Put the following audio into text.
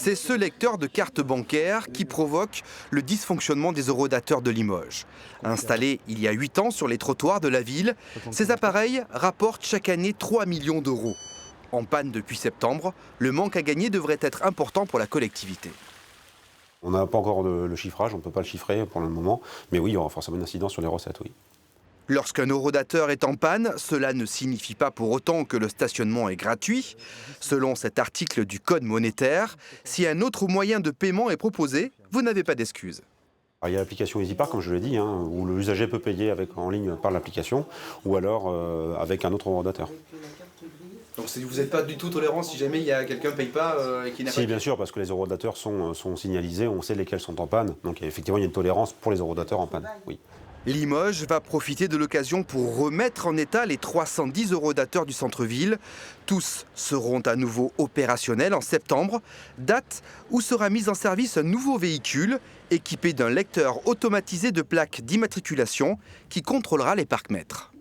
C'est ce lecteur de carte bancaire qui provoque le dysfonctionnement des horodateurs de Limoges. Installés il y a 8 ans sur les trottoirs de la ville, ces appareils rapportent chaque année 3 millions d'euros. En panne depuis septembre, le manque à gagner devrait être important pour la collectivité. On n'a pas encore le chiffrage, on ne peut pas le chiffrer pour le moment, mais oui, il y aura forcément une incidence sur les recettes, oui. Lorsqu'un horodateur est en panne, cela ne signifie pas pour autant que le stationnement est gratuit. Selon cet article du Code monétaire, si un autre moyen de paiement est proposé, vous n'avez pas d'excuse. Il y a l'application EasyPark, comme je l'ai dit, où l'usager peut payer en ligne par l'application, ou alors avec un autre horodateur. Donc vous n'êtes pas du tout tolérant si jamais il y a quelqu'un qui ne paye pas et qui n'a pas... Si, bien sûr, parce que les horodateurs sont signalisés, on sait lesquels sont en panne. Donc effectivement, il y a une tolérance pour les horodateurs en panne, oui. Limoges va profiter de l'occasion pour remettre en état les 310 horodateurs du centre-ville. Tous seront à nouveau opérationnels en septembre, date où sera mis en service un nouveau véhicule équipé d'un lecteur automatisé de plaques d'immatriculation qui contrôlera les parcs-mètres.